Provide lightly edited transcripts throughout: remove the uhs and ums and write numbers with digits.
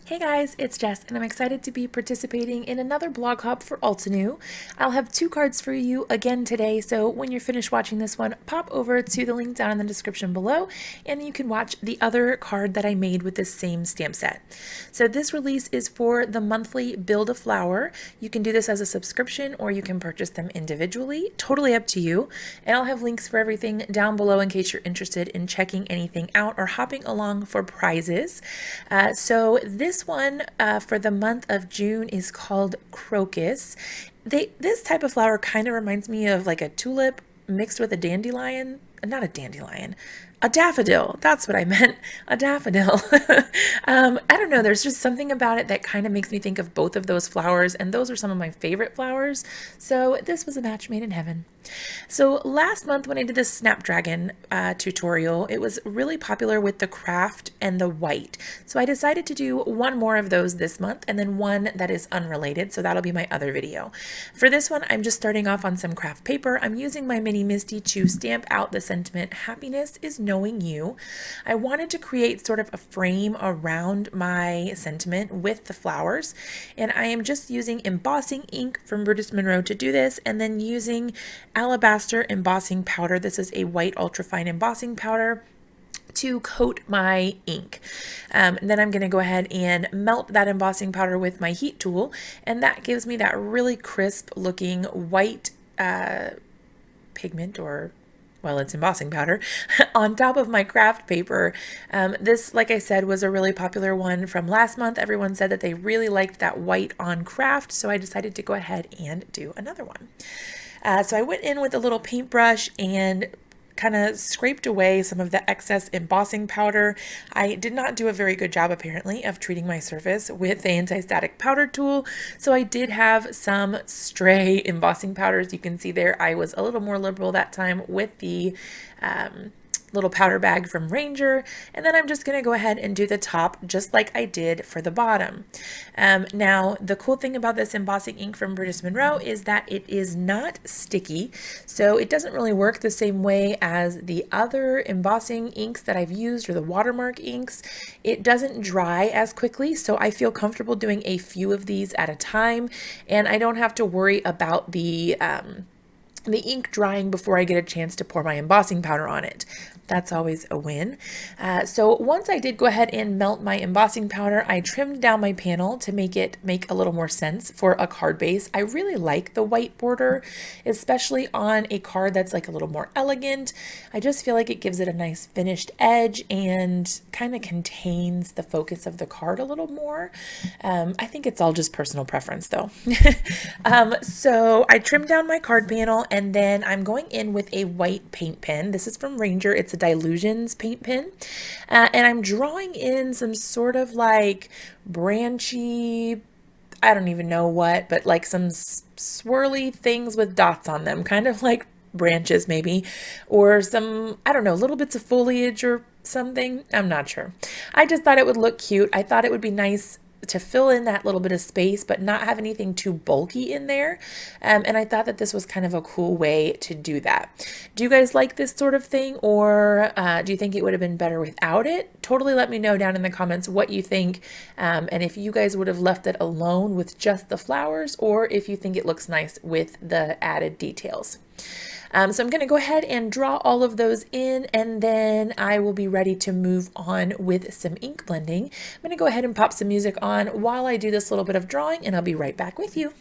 Hey guys, it's Jess, and I'm excited to be participating in another blog hop for Altenew. I'll have two cards for you again today, so when you're finished watching this one, pop over to the link down in the description below, and you can watch the other card that I made with this same stamp set. So this release is for the monthly Build a Flower. You can do this as a subscription, or you can purchase them individually. Totally up to you. And I'll have links for everything down below in case you're interested in checking anything out or hopping along for prizes. So this one for the month of June is called Crocus. This type of flower kind of reminds me of like a tulip mixed with a dandelion. Not a dandelion, a daffodil. That's what I meant. A daffodil. I don't know. There's just something about it that kind of makes me think of both of those flowers, and those are some of my favorite flowers. So this was a match made in heaven. So last month when I did the Snapdragon tutorial, it was really popular with the craft and the white. So I decided to do one more of those this month and then one that is unrelated. So that'll be my other video. For this one, I'm just starting off on some craft paper. I'm using my mini Misty to stamp out the sentiment, "Happiness is knowing you." I wanted to create sort of a frame around my sentiment with the flowers. And I am just using embossing ink from Brutus Monroe to do this, and then using Alabaster embossing powder. This is a white ultrafine embossing powder to coat my ink. Then I'm going to go ahead and melt that embossing powder with my heat tool, and that gives me that really crisp looking white pigment, or well, it's embossing powder, on top of my craft paper. This, like I said, was a really popular one from last month. Everyone said that they really liked that white-on-kraft, so I decided to go ahead and do another one. So I went in with a little paintbrush and kind of scraped away some of the excess embossing powder. I did not do a very good job, apparently, of treating my surface with the anti-static powder tool, so I did have some stray embossing powders. You can see there I was a little more liberal that time with the little powder bag from Ranger, and then I'm just going to go ahead and do the top just like I did for the bottom. Now, the cool thing about this embossing ink from Brutus Monroe is that it is not sticky, so it doesn't really work the same way as the other embossing inks that I've used, or the watermark inks. It doesn't dry as quickly, so I feel comfortable doing a few of these at a time, and I don't have to worry about the ink drying before I get a chance to pour my embossing powder on it. That's always a win. So once I did go ahead and melt my embossing powder, I trimmed down my panel to make it make a little more sense for a card base. I really like the white border, especially on a card that's like a little more elegant. I just feel like it gives it a nice finished edge and kind of contains the focus of the card a little more. I think it's all just personal preference though. So I trimmed down my card panel, and then I'm going in with a white paint pen. This is from Ranger. It's a Dylusions paint pen. And I'm drawing in some sort of like branchy, I don't even know what, but like some swirly things with dots on them, kind of like branches maybe, or some, I don't know, little bits of foliage or something. I'm not sure. I just thought it would look cute. I thought it would be nice to fill in that little bit of space but not have anything too bulky in there, and I thought that this was kind of a cool way to do that. Do you guys like this sort of thing, or do you think it would have been better without it? Totally let me know down in the comments what you think, and if you guys would have left it alone with just the flowers, or if you think it looks nice with the added details. So I'm going to go ahead and draw all of those in, and then I will be ready to move on with some ink blending. I'm going to go ahead and pop some music on while I do this little bit of drawing, and I'll be right back with you.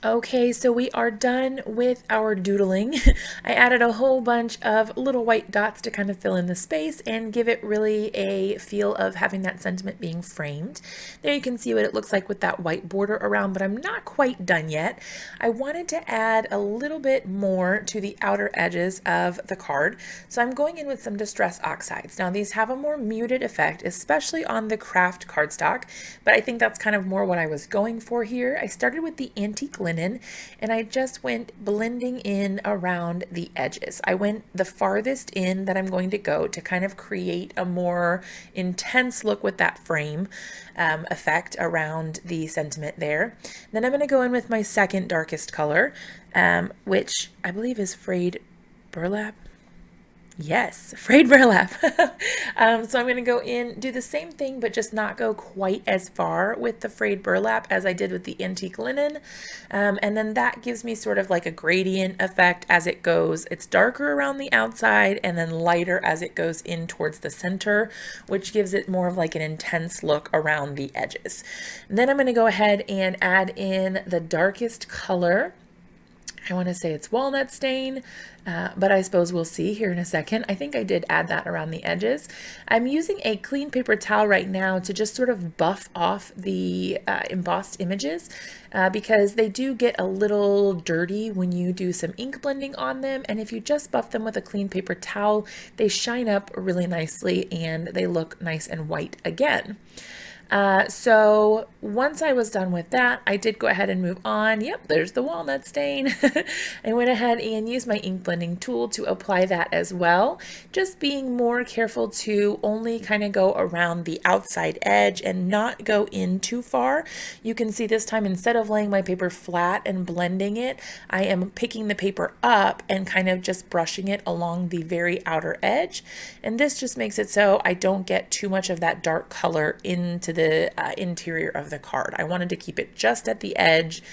Okay, so we are done with our doodling. I added a whole bunch of little white dots to kind of fill in the space and give it really a feel of having that sentiment being framed. There you can see what it looks like with that white border around, but I'm not quite done yet. I wanted to add a little bit more to the outer edges of the card, so I'm going in with some Distress Oxides. Now these have a more muted effect, especially on the craft cardstock, but I think that's kind of more what I was going for here. I started with the antique linen and I just went blending in around the edges. I went the farthest in that I'm going to go to kind of create a more intense look with that frame effect around the sentiment there. Then I'm going to go in with my second darkest color, which I believe is Frayed Burlap. Yes, Frayed Burlap. So I'm going to go in, do the same thing, but just not go quite as far with the Frayed Burlap as I did with the antique linen. And then that gives me sort of like a gradient effect as it goes. It's darker around the outside and then lighter as it goes in towards the center, which gives it more of like an intense look around the edges. And then I'm going to go ahead and add in the darkest color. I want to say it's Walnut stain, but I suppose we'll see here in a second. I think I did add that around the edges. I'm using a clean paper towel right now to just sort of buff off the embossed images because they do get a little dirty when you do some ink blending on them. And if you just buff them with a clean paper towel, they shine up really nicely and they look nice and white again. So once I was done with that, I did go ahead and move on. Yep, there's the walnut stain. I went ahead and used my ink blending tool to apply that as well. Just being more careful to only kind of go around the outside edge and not go in too far. You can see this time, instead of laying my paper flat and blending it, I am picking the paper up and kind of just brushing it along the very outer edge. And this just makes it so I don't get too much of that dark color into the interior of the card. I wanted to keep it just at the edge,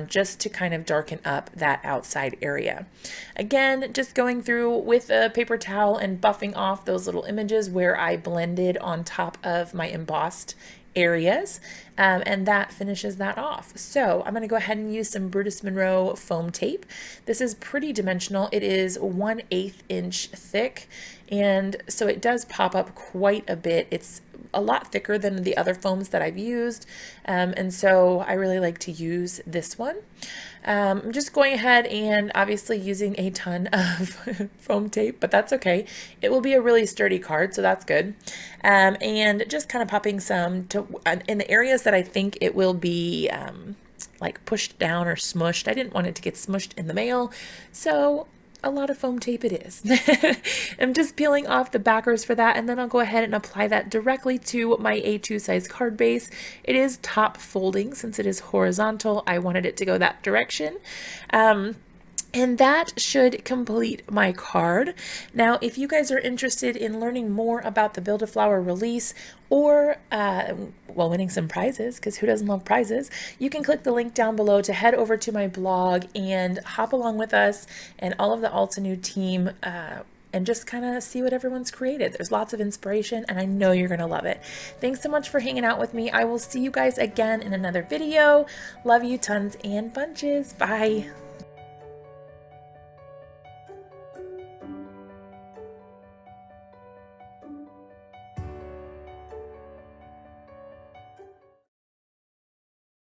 just to kind of darken up that outside area. Again, just going through with a paper towel and buffing off those little images where I blended on top of my embossed areas, and that finishes that off. So I'm going to go ahead and use some Brutus Monroe foam tape. This is pretty dimensional. It is 1/8 inch thick, and so it does pop up quite a bit. It's a lot thicker than the other foams that I've used, and so I really like to use this one. I'm just going ahead and obviously using a ton of foam tape, but that's okay. It will be a really sturdy card, so that's good. And just kind of popping some in the areas that I think it will be like pushed down or smushed. I didn't want it to get smushed in the mail, so a lot of foam tape it is. I'm just peeling off the backers for that, and then I'll go ahead and apply that directly to my A2 size card base. It is top folding since it is horizontal. I wanted it to go that direction. And that should complete my card. Now, if you guys are interested in learning more about the Build-A-Flower release or, well, winning some prizes, because who doesn't love prizes, you can click the link down below to head over to my blog and hop along with us and all of the Altenew team and just kind of see what everyone's created. There's lots of inspiration, and I know you're going to love it. Thanks so much for hanging out with me. I will see you guys again in another video. Love you tons and bunches. Bye.